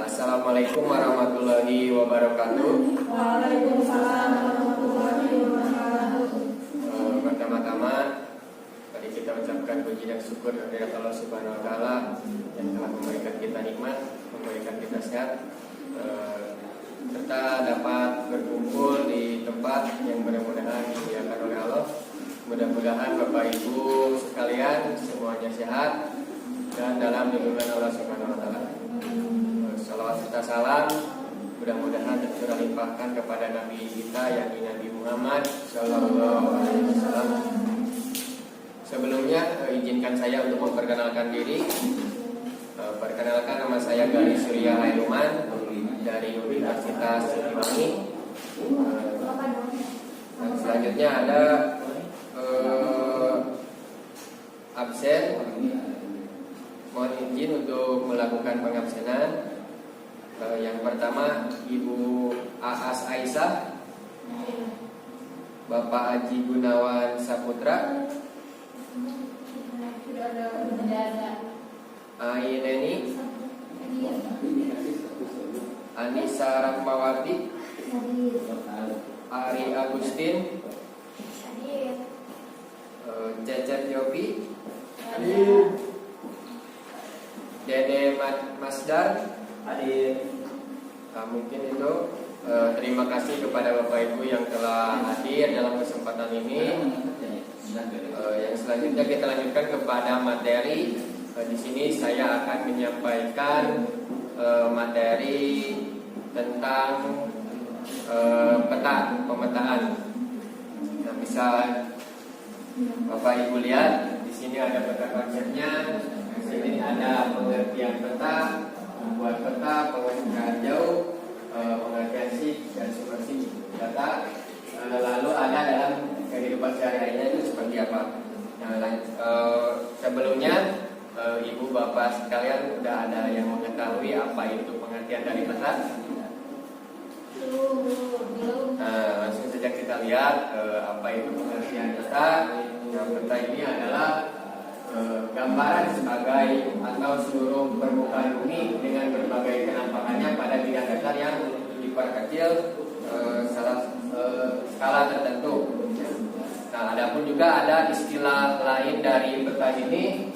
Assalamualaikum warahmatullahi wabarakatuh. Waalaikumsalam warahmatullahi wabarakatuh. Pertama-tama tadi kita ucapkan puji dan syukur kepada Allah Subhanahu wa taala yang telah memberikan kita nikmat, memberikan kita sehat, serta dapat berkumpul di tempat yang mudah-mudahan dimuliakan oleh Allah. Mudah-mudahan Bapak Ibu sekalian semuanya sehat dan dalam lindungan Allah Subhanahu wa taala. Salawat serta salam mudah-mudahan tercurah limpahkan kepada Nabi kita yakni Nabi Muhammad Sallallahu Alaihi Wasallam. Sebelumnya izinkan saya untuk memperkenalkan diri. Perkenalkan, nama saya Gali Surya Hairuman dari Universitas Siliwangi. Dan selanjutnya ada absen. Mohon izin untuk melakukan pengabsenan. Yang pertama Ibu Aas Aisyah, Bapak Haji Gunawan Saputra, Aineni, Anissa Rahmawati, Ari Agustin, Cecep Yopi, Dede Masdar. Mungkin itu. Terima kasih kepada Bapak Ibu yang telah hadir dalam kesempatan ini. Yang selanjutnya kita lanjutkan kepada materi. Di sini saya akan menyampaikan materi tentang pemetaan. Nah, bisa Bapak Ibu lihat di sini ada peta konsepnya. Di sini ada pengertian peta, membuat peta, pengertian jauh, pengertian sih dan supersih data. Lalu ada dalam kehidupan sehari-harinya itu seperti apa. Nah, sebelumnya Ibu Bapak sekalian sudah ada yang mengetahui apa itu pengertian dari peta? Nah, langsung saja kita lihat apa itu pengertian peta. Nah, peta ini adalah gambaran sebagai atau seluruh permukaan bumi dengan berbagai penampakannya pada bidang datar yang diperkecil skala tertentu. Nah, adapun juga ada istilah lain dari peta ini,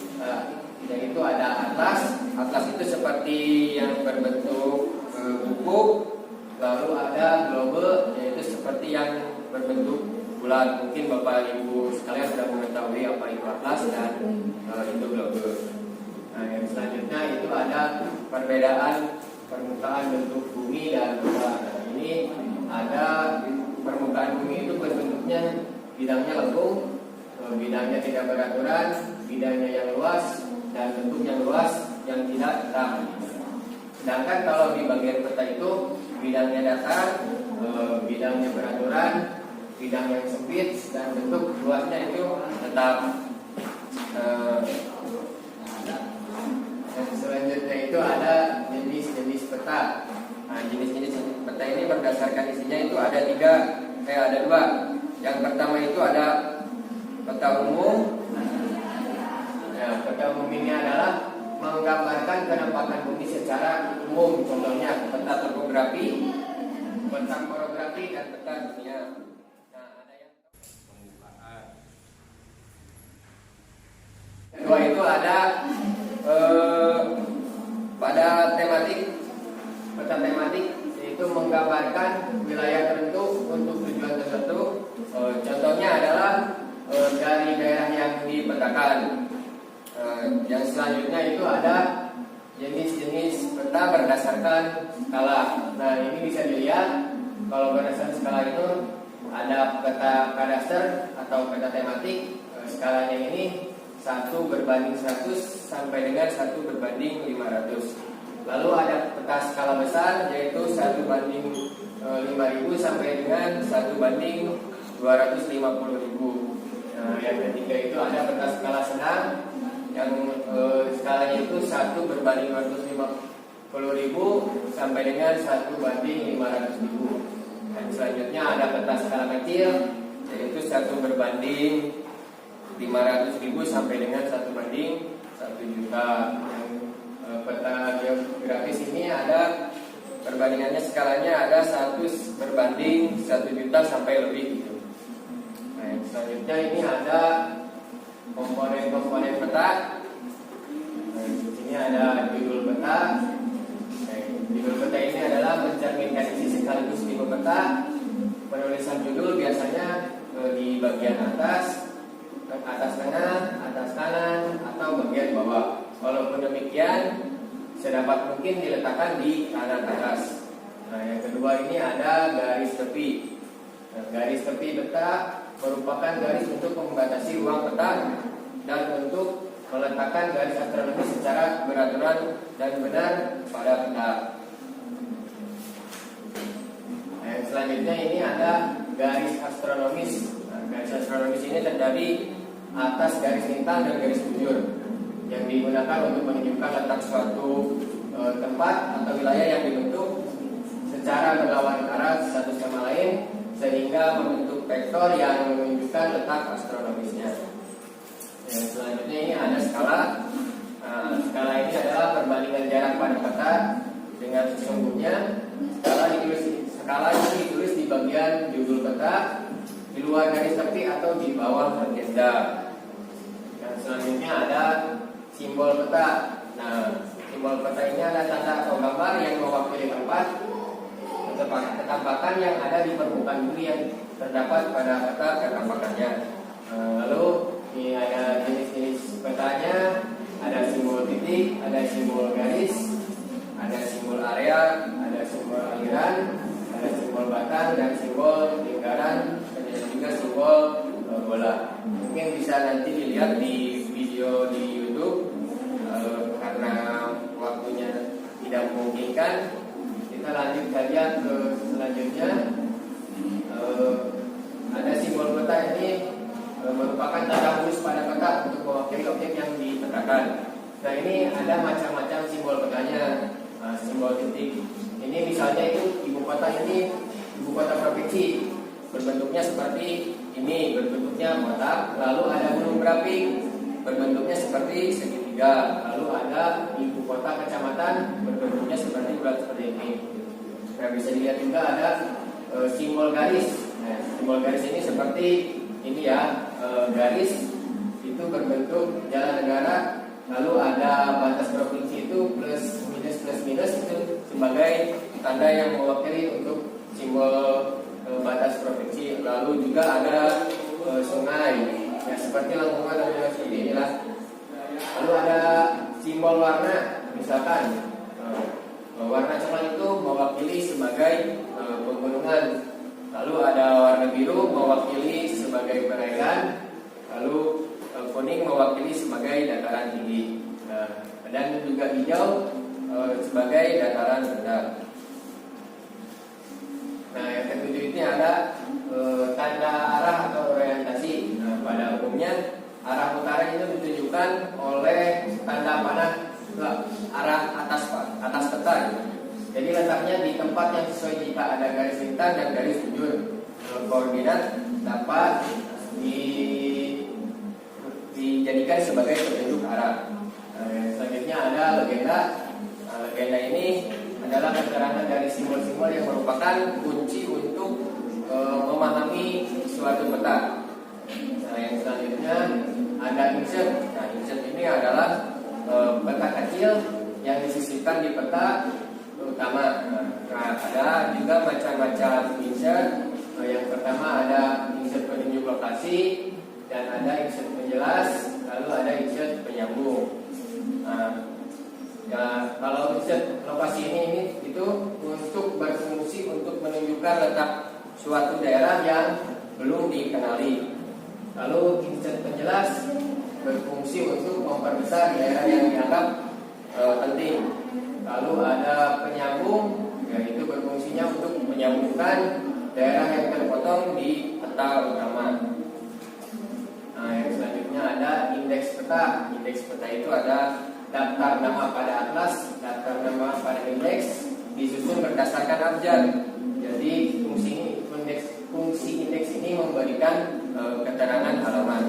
yaitu ada atlas. Atlas itu seperti yang berbentuk buku. Lalu ada globe, yaitu seperti yang berbentuk bulat. Mungkin Bapak Ibu sekalian sudah mengetahui apa itu atlas dan itu globe. Nah, yang selanjutnya itu ada perbedaan permukaan bentuk bumi dan bulat. Nah, ini ada permukaan bumi itu berbentuknya bidangnya lengkung, bidangnya tidak beraturan, bidangnya yang luas, dan bentuk yang luas yang tidak tetap. Sedangkan kalau di bagian peta itu bidangnya datar, bidangnya beraturan, bidang yang sempit, dan bentuk luasnya itu tetap. Dan selanjutnya itu ada jenis-jenis peta. Nah, jenis-jenis peta ini berdasarkan isinya itu ada dua. Yang pertama itu ada peta umum. Nah, peta umum ini adalah menggambarkan penampakan bumi secara umum. Contohnya peta topografi, peta korografi, dan peta dunia. Kedua itu ada pada peta tematik, yaitu menggambarkan wilayah tertentu untuk tujuan tertentu. Contohnya adalah dari daerah yang dipetakan. Yang selanjutnya itu ada jenis-jenis peta berdasarkan skala. Nah, ini bisa dilihat kalau berdasarkan skala itu ada peta kadaster atau peta tematik. Skalanya ini 1/100 sampai dengan 1/500. Lalu ada peta skala besar, yaitu 1/5000 sampai dengan 1/250.000. Nah, yang ketiga itu ada peta skala sedang yang skalanya itu 1/250.000 sampai dengan 1/500.000. Dan selanjutnya ada peta skala kecil, yaitu 1/500.000 sampai dengan 1/1 juta. Yang peta geografis ini ada perbandingannya skalanya ada 100/1.000.000 sampai lebih gitu. Nah, yang selanjutnya ini ada komponen-komponen peta. Nah, di sini ada judul peta. Nah, judul peta ini adalah mencerminkan isi sekaligus tipe peta. Penulisan judul biasanya di bagian atas tengah, atas kanan, atau bagian bawah. Walaupun demikian, sedapat mungkin diletakkan di kanan atas. Nah, yang kedua ini ada garis tepi. Nah, garis tepi peta merupakan garis untuk membatasi ruang peta dan untuk meletakkan garis astronomis secara beraturan dan benar pada peta. Nah, yang selanjutnya ini ada garis astronomis. Nah, garis astronomis ini terdiri atas garis lintang dan garis bujur yang digunakan untuk menunjukkan letak suatu tempat atau wilayah yang dibentuk secara berlawanan arah satu sama lain sehingga membentuk vektor yang menunjukkan letak astronomisnya. Yang selanjutnya ini ada skala. Skala ini adalah perbandingan jarak pada peta dengan sesungguhnya. Skala ini ditulis di bagian judul peta, di luar garis tepi atau di bawah legenda. Yang selanjutnya ada simbol peta. Nah, simbol peta ini ada tanda atau gambar yang mewakili tempat ketampakan yang ada di permukaan bumi yang terdapat pada peta ketampakannya. Lalu ini ada jenis-jenis petanya, ada simbol titik, ada simbol garis, ada simbol area, ada simbol aliran, ada simbol batang dan simbol lingkaran, dan juga simbol bola. Mungkin bisa nanti dilihat di video di YouTube. Karena waktunya tidak memungkinkan, kita lanjut saja ke selanjutnya. Ada simbol peta ini merupakan tanda khusus pada peta untuk mewakili objek yang dipetakan. Nah, ini ada macam-macam simbol petanya. Simbol titik ini misalnya itu ibu kota provinsi, berbentuknya seperti ini, berbentuknya kotak. Lalu ada gunung berapi, berbentuknya seperti segitiga. Lalu ada ibu kota kecamatan, berbentuknya seperti bulat seperti ini. Nah, bisa dilihat juga ada simbol garis. Nah, simbol garis ini seperti ini ya, garis itu berbentuk jalan negara. Lalu ada batas provinsi itu plus minus itu sebagai tanda yang mewakili untuk simbol batas provinsi. Lalu juga ada sungai ya, seperti lengkungan dan seperti inilah. Lalu ada simbol warna, misalkan warna coklat itu mewakili sebagai pegunungan. Lalu ada warna biru mewakili sebagai perairan. Lalu kuning mewakili sebagai dataran tinggi. Dan juga hijau sebagai dataran rendah. Nah, yang ketujuh ini ada tanda arah atau orientasi. Nah, pada umumnya arah utara itu ditunjukkan oleh tanda panah ke arah atas peta gitu. Jadi letaknya di tempat yang sesuai jika ada garis lintang dan garis bujur. Koordinat dapat dijadikan sebagai petunjuk arah. Selanjutnya ada legenda. Legenda ini adalah keterangan dari simbol-simbol yang merupakan kunci untuk memahami suatu peta. Nah, yang selanjutnya ada insert. Nah, insert ini adalah peta kecil yang disisipkan di peta utama. Nah, ada juga macam-macam insert. Yang pertama ada insert penunjuk lokasi, dan ada insert penjelas, lalu ada insert penyambung. Ya, kalau insert lokasi ini itu untuk berfungsi untuk menunjukkan letak suatu daerah yang belum dikenali. Lalu insert penjelas berfungsi untuk memperbesar daerah yang dianggap penting. Lalu ada penyambung, yaitu berfungsinya untuk menyambungkan daerah yang terpotong di peta utama. Nah, yang selanjutnya ada indeks peta. Indeks peta itu ada daftar nama pada atlas, daftar nama pada indeks, disusun berdasarkan abjad. Jadi fungsi indeks ini memberikan keterangan halaman.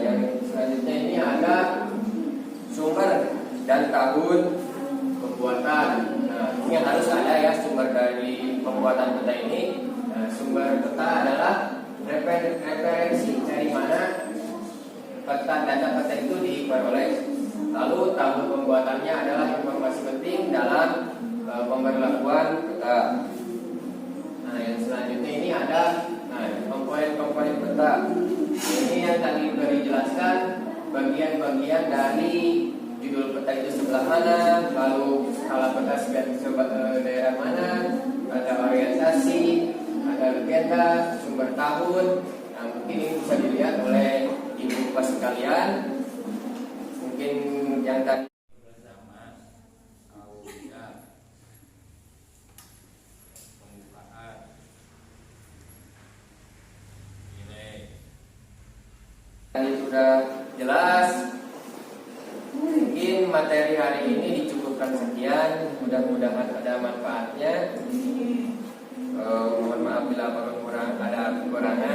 Yang selanjutnya ini ada sumber dan tahun pembuatan. pembuatan peta ini. Sumber peta adalah referensi dari mana data peta itu diperoleh. Lalu tahun pembuatannya adalah informasi penting dalam pemberlakuan peta. Nah, yang selanjutnya ini ada komponen-komponen peta. Ini yang tadi sudah dijelaskan, bagian-bagian dari judul peta itu sebelah mana, lalu skala peta daerah mana, ada orientasi, ada legenda, sumber tahun. Nah, mungkin ini bisa dilihat oleh ibu bapak sekalian. Mungkin yang tadi sudah jelas. Mungkin materi hari ini dicukupkan sekian. Mudah-mudahan ada manfaatnya. Mohon maaf bila ada kekurangan.